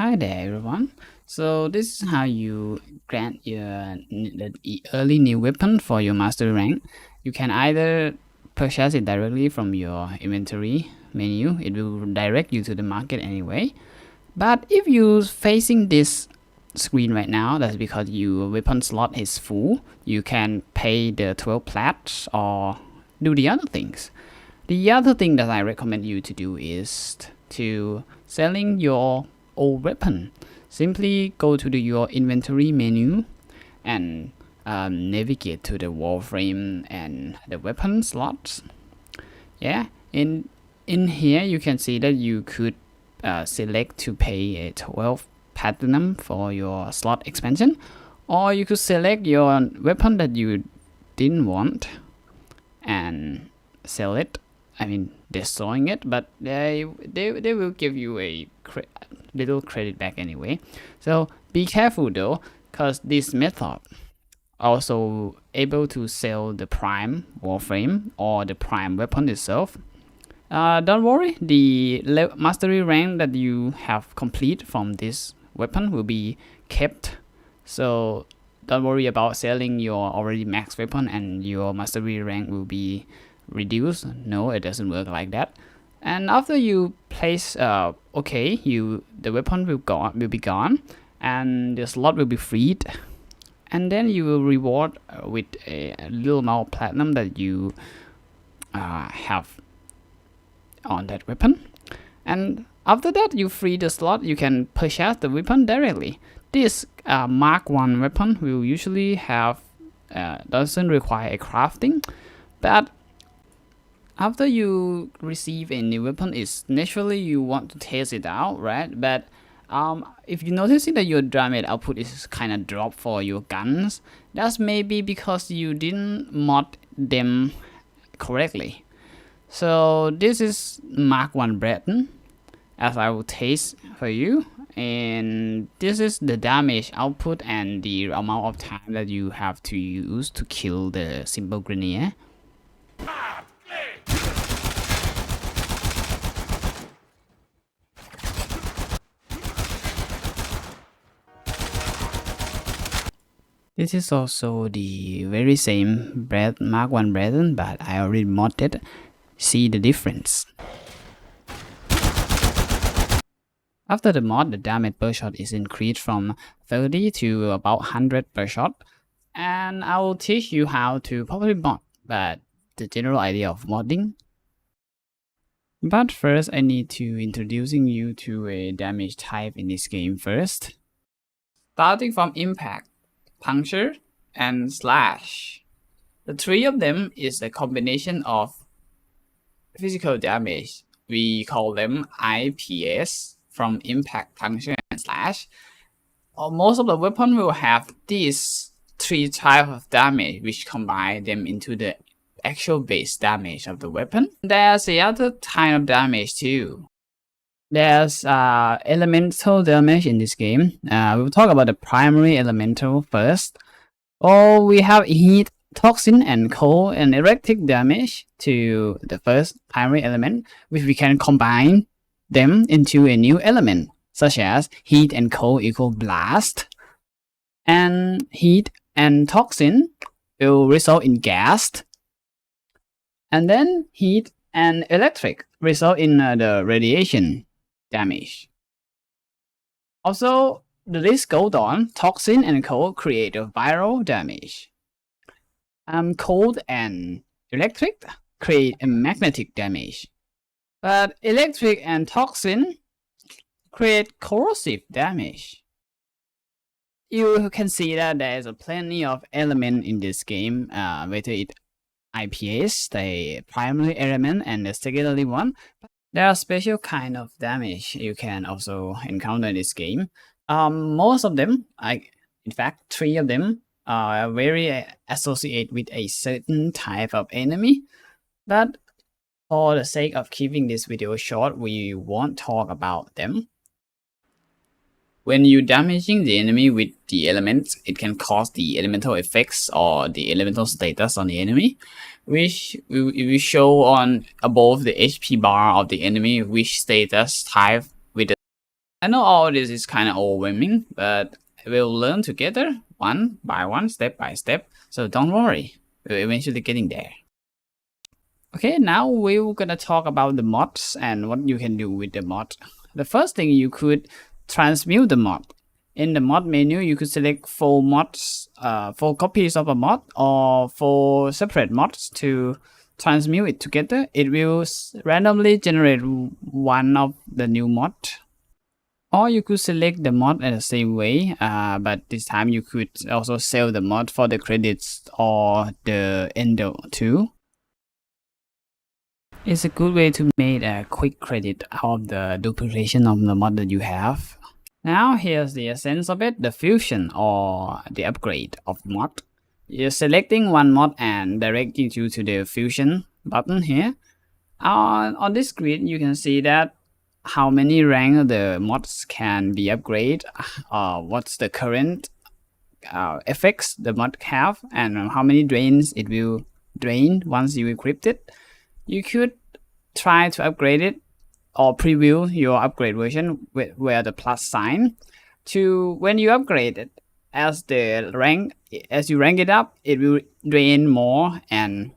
Hi there everyone. So this is how you grant your early new weapon for your mastery rank. You can either purchase it directly from your inventory menu. It will direct you to the market anyway. But if you're facing this screen right now, that's because your weapon slot is full. You can pay the 12 plats or do the other things. The other thing that I recommend you to do is to selling your old weapon. Simply go to your inventory menu and navigate to the Warframe and the weapon slots. Yeah, in here you can see that you could select to pay a 12 platinum for your slot expansion, or you could select your weapon that you didn't want and sell it. I mean, destroying it, but they will give you a little credit back anyway. So be careful though, because this method also able to sell the prime warframe or the prime weapon itself. Don't worry, the mastery rank that you have complete from this weapon will be kept. So don't worry about selling your already max weapon and your mastery rank will be reduced. No, it doesn't work like that. And after you place the weapon will be gone and the slot will be freed, and then you will reward with a little amount of platinum that you have on that weapon. And after that you free the slot, you can purchase the weapon directly. This Mark 1 weapon will usually have doesn't require a crafting, but after you receive a new weapon, it's naturally you want to test it out, right? But if you notice that your damage output is kind of drop for your guns, that's maybe because you didn't mod them correctly. So this is Mark 1 Breton, as I will taste for you, and this is the damage output and the amount of time that you have to use to kill the simple grenadier. This is also the very same Mark 1 Breton, but I already modded. See the difference. After the mod, the damage per shot is increased from 30 to about 100 per shot. And I will teach you how to properly mod, but the general idea of modding. But first, I need to introducing you to a damage type in this game first. Starting from impact, puncture, and slash. The three of them is a combination of physical damage. We call them IPS from impact, puncture, and slash. Most of the weapon will have these three types of damage, which combine them into the actual base damage of the weapon. There's the other type of damage too. There's elemental damage in this game. We'll talk about the primary elemental first. We have heat, toxin, and cold and electric damage to the first primary element, which we can combine them into a new element, such as heat and cold equal blast, and heat and toxin will result in gas, and then heat and electric result in the radiation damage. Also, the list goes on. Toxin and cold create a viral damage. Cold and electric create a magnetic damage. But electric and toxin create corrosive damage. You can see that there is plenty of element in this game, whether it IPS, the primary element, and the secondary one. There are special kind of damage you can also encounter in this game. Most of them, in fact, 3 of them, are very associated with a certain type of enemy. But for the sake of keeping this video short, we won't talk about them. When you're damaging the enemy with the elements, it can cause the elemental effects or the elemental status on the enemy, which will show on above the HP bar of the enemy which status type with the. I know all this is kind of overwhelming, but we'll learn together one by one, step by step. So don't worry, we're eventually getting there. Okay, now we're gonna talk about the mods and what you can do with the mod. The first thing, you could transmute the mod. In the mod menu, you could select 4 mods, 4 copies of a mod, or 4 separate mods to transmute it together. It will randomly generate one of the new mod. Or you could select the mod in the same way, but this time you could also sell the mod for the credits or the endo too. It's a good way to make a quick credit out of the duplication of the mod that you have. Now here's the essence of it, the fusion or the upgrade of mod. You're selecting one mod and directing you to the fusion button here. On this screen, you can see that how many rank the mods can be upgraded, what's the current effects the mod have, and how many drains it will drain once you equip it. You could try to upgrade it or preview your upgrade version where the plus sign. To when you upgrade it, as you rank it up, it will drain more and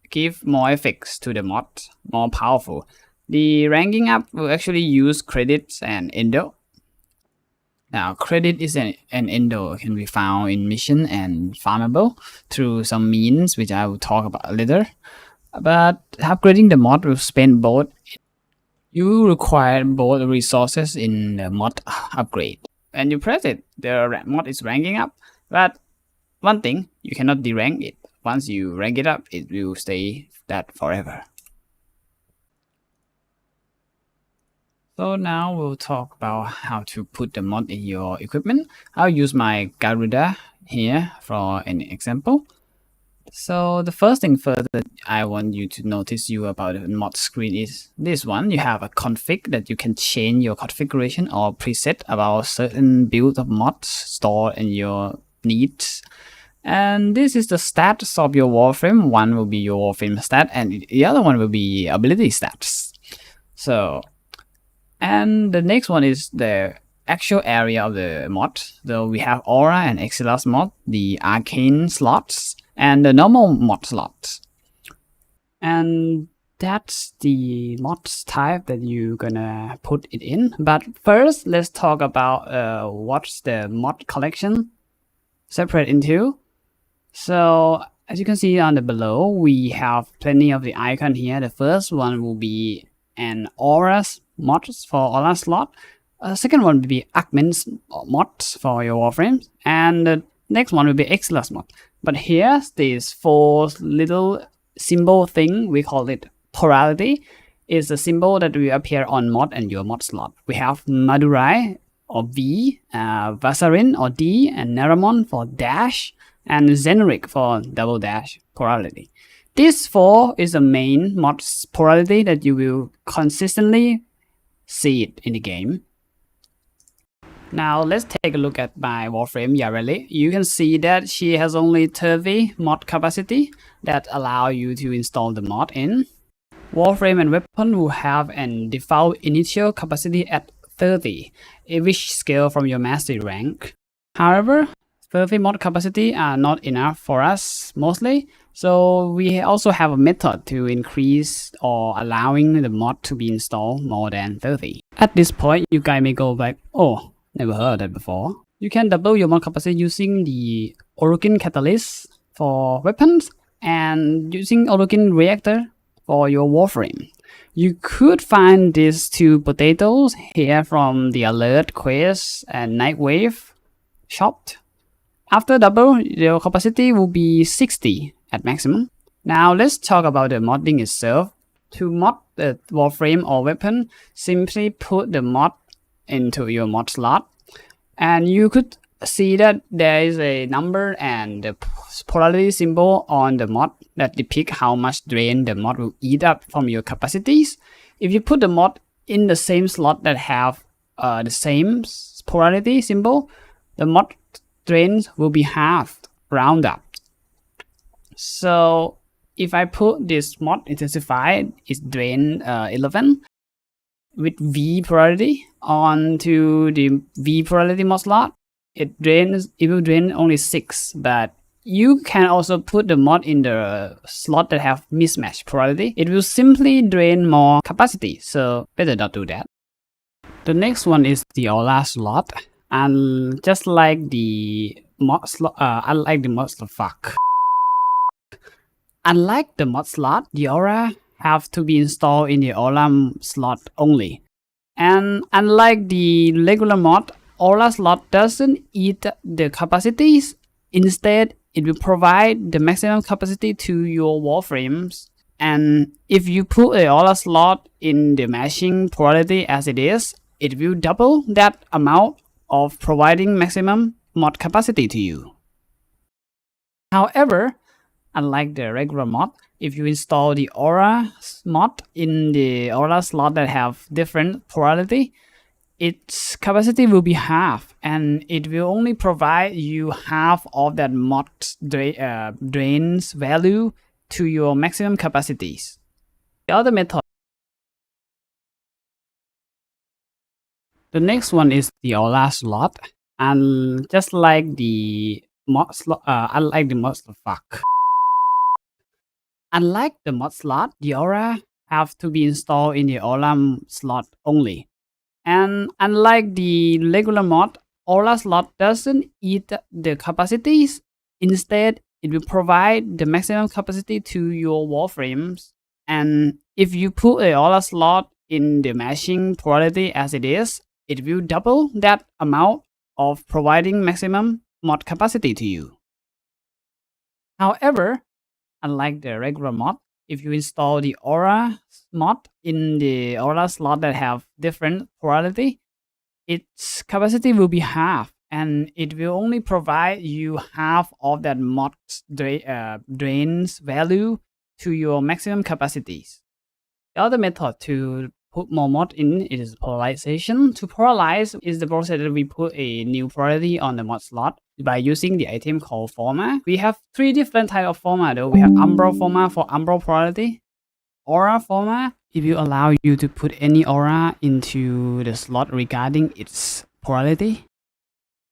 give more effects to the mod, more powerful. The ranking up will actually use credits and endo. Now, credit is an endo can be found in mission and farmable through some means, which I will talk about later. But upgrading the mod will spend both. You will require both resources in the mod upgrade. And you press it, the mod is ranking up. But one thing, you cannot derank it. Once you rank it up, it will stay that forever. So now we'll talk about how to put the mod in your equipment. I'll use my Garuda here for an example. So the first thing first that I want you to notice about the mod screen is this one. You have a config that you can change your configuration or preset about certain build of mods stored in your needs. And this is the stats of your Warframe. One will be your Warframe stat and the other one will be ability stats. And the next one is the actual area of the mod. So we have Aura and Excellus mod, the Arcane slots, and the normal mod slots. And that's the mods type that you're gonna put it in. But first, let's talk about what's the mod collection separate into. So as you can see on the below, we have plenty of the icon here. The first one will be an Aura mods for Aura slot. Second one will be Augments mods for your Warframes, and the next one will be Excellus mod. But here's this 4 little symbol thing, we call it Polarity. It's a symbol that will appear on mod and your mod slot. We have Madurai or V, Vasarin or D, and Naramon for dash, and Zenric for double dash polarity. This 4 is the main mod polarity that you will consistently see it in the game. Now let's take a look at my Warframe Yareli. You can see that she has only 30 mod capacity that allow you to install the mod in. Warframe and weapon will have an default initial capacity at 30, which scale from your mastery rank. However, 30 mod capacity are not enough for us mostly, so we also have a method to increase or allowing the mod to be installed more than 30. At this point, you guys may go like, oh, never heard of that before. You can double your mod capacity using the Orokin Catalyst for weapons and using Orokin Reactor for your Warframe. You could find these 2 potatoes here from the Alert Quest and Nightwave shop. After double, your capacity will be 60 at maximum. Now let's talk about the modding itself. To mod the Warframe or weapon, simply put the mod into your mod slot, and you could see that there is a number and the polarity symbol on the mod that depict how much drain the mod will eat up from your capacities. If you put the mod in the same slot that have the same polarity symbol, the mod drains will be halved, round up. So if I put this mod intensified, it's drain 11 with V polarity, onto the V polarity mod slot, it will drain only 6, but you can also put the mod in the slot that have mismatched polarity. It will simply drain more capacity, so better not do that. The next one is the aura slot, and just like the mod slot, unlike the mod slot, unlike the mod slot, the aura have to be installed in the aura slot only. And unlike the regular mod, aura slot doesn't eat the capacities. Instead, it will provide the maximum capacity to your warframes. And if you put a aura slot in the matching polarity as it is, it will double that amount of providing maximum mod capacity to you. However, unlike the regular mod, if you install the aura mod in the aura slot that have different polarity, its capacity will be half, and it will only provide you half of that mod drains value to your maximum capacities. The other method. The next one is the aura slot, and just like the mod slot, unlike the mod slot, unlike the mod slot, the aura have to be installed in the aura slot only. And unlike the regular mod, aura slot doesn't eat the capacities. Instead, it will provide the maximum capacity to your warframes. And if you put a aura slot in the matching polarity as it is, it will double that amount of providing maximum mod capacity to you. However, unlike the regular mod, if you install the aura mod in the aura slot that have different polarity, its capacity will be half, and it will only provide you half of that mod drains value to your maximum capacities. The other method to put more mod in is polarization. To polarize is the process that we put a new polarity on the mod slot by using the item called Forma. We have 3 different types of Forma though. We have Umbral Forma for Umbral polarity, Aura Forma if you allow you to put any aura into the slot regarding its polarity,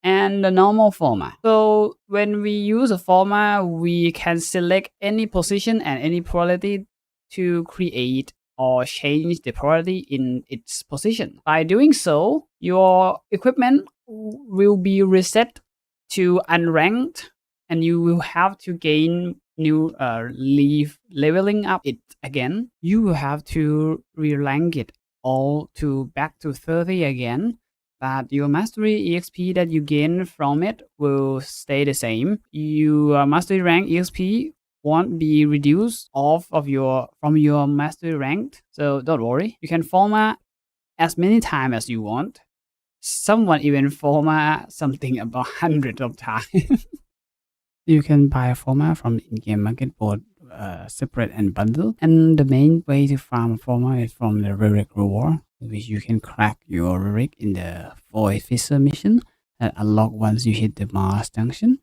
and the normal Forma. So when we use a Forma, we can select any position and any polarity to create or change the polarity in its position. By doing so, your equipment will be reset to unranked, and you will have to gain new leveling up it again. You will have to re-rank it all to back to 30 again, but your mastery exp that you gain from it will stay the same. Your mastery rank exp won't be reduced from your mastery rank, so don't worry. You can Forma as many times as you want. Someone even Forma something about hundreds of times. You can buy a Forma from the in-game market both separate and bundle. And the main way to farm Forma is from the Relic reward, which you can crack your Relic in the Void Fisher mission that unlock once you hit the Mars junction.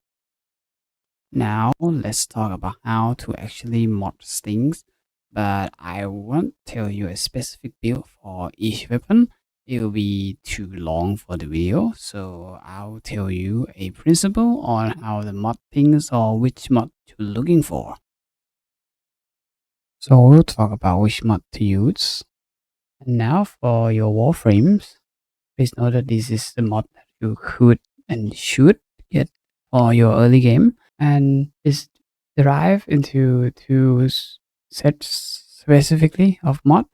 Now let's talk about how to actually mod things, but I won't tell you a specific build for each weapon. It will be too long for the video, so I'll tell you a principle on how to mod things or which mod you're looking for. So we'll talk about which mod to use. And now for your warframes, please note that this is the mod that you could and should get for your early game, and is derived into 2 sets specifically of mod.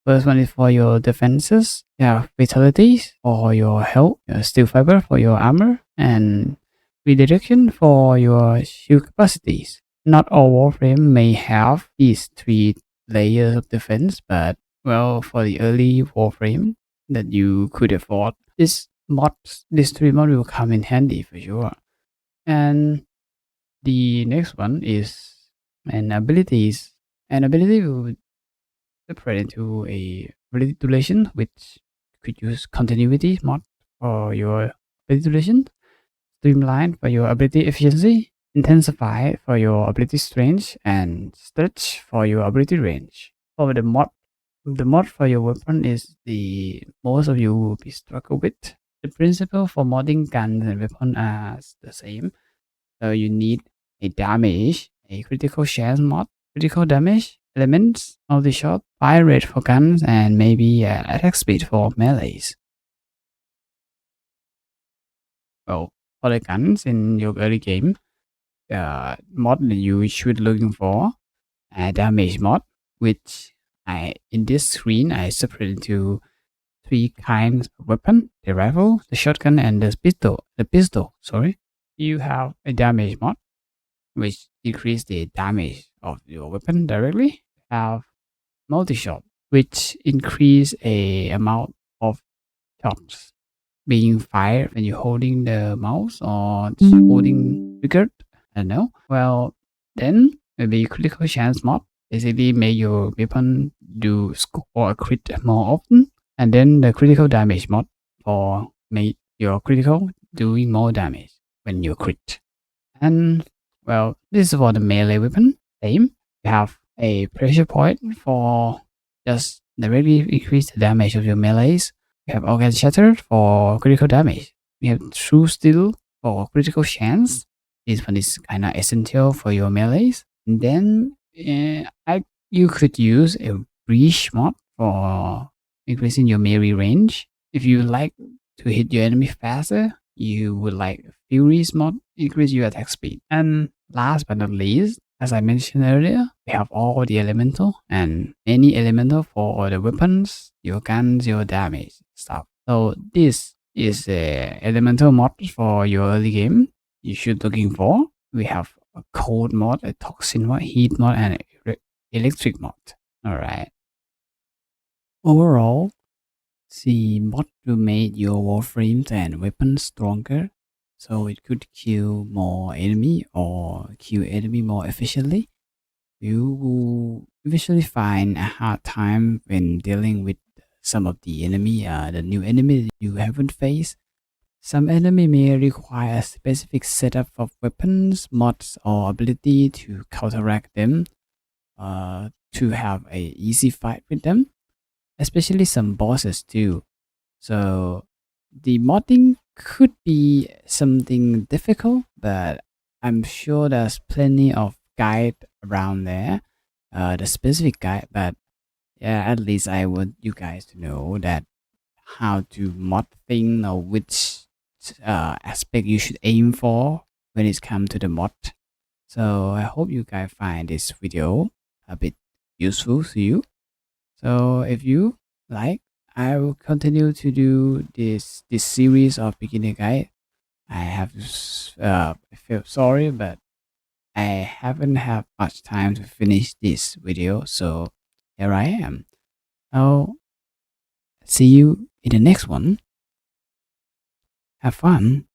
First one is for your defenses, fatalities for your health, steel fiber for your armor, and redirection for your shield capacities. Not all warframe may have these 3 layers of defense, but well, for the early warframe that you could afford, these 3 mods will come in handy for sure. And the next one is abilities. An ability will separate into a ability duration, which could use continuity mod for your ability duration, streamline for your ability efficiency, intensify for your ability strength, and stretch for your ability range. For the mod The mod for your weapon is the most of you will be struggle with. The principle for modding guns and weapons are the same. So you need a damage, a critical chance mod, critical damage, elements, multi-shot, fire rate for guns, and maybe attack speed for melees. Well, for the guns in your early game, mod that you should looking for a damage mod, which in this screen I separate into three kinds of weapon: the rifle, the shotgun, and the pistol. Sorry, you have a damage mod, which increase the damage of your weapon directly. Have multi-shot, which increase a amount of shots being fired when you're holding the mouse or just holding trigger. I don't know. Well, then maybe critical chance mod basically make your weapon do score a crit more often, and then the critical damage mod for make your critical doing more damage when you crit. And well, this is for the melee weapon. Same. You have a pressure point for just directly increase the damage of your melees. You have organ shatter for critical damage. We have true steel for critical chance. This one is kind of essential for your melees. And then you could use a breach mod for increasing your melee range. If you like to hit your enemy faster, you would like Fury's mod, increase your attack speed. And last but not least, as I mentioned earlier, we have all the elemental and any elemental for the weapons, your guns, your damage stuff. So this is a elemental mod for your early game you should looking for. We have a cold mod, a toxin mod, heat mod, and electric mod. Alright. Overall, the mod will make your warframes and weapons stronger, so it could kill more enemy or kill enemy more efficiently. You will eventually find a hard time when dealing with some of the enemy, the new enemy you haven't faced. Some enemy may require a specific setup of weapons, mods, or ability to counteract them, to have a easy fight with them, especially some bosses too. So the modding could be something difficult, but I'm sure there's plenty of guide around there, the specific guide. But yeah, at least I want you guys to know that how to mod thing or which aspect you should aim for when it comes to the mod. So I hope you guys find this video a bit useful to you. So if you like, I will continue to do this series of beginner guide. I feel sorry, but I haven't had much time to finish this video, so here I am. I'll see you in the next one. Have fun.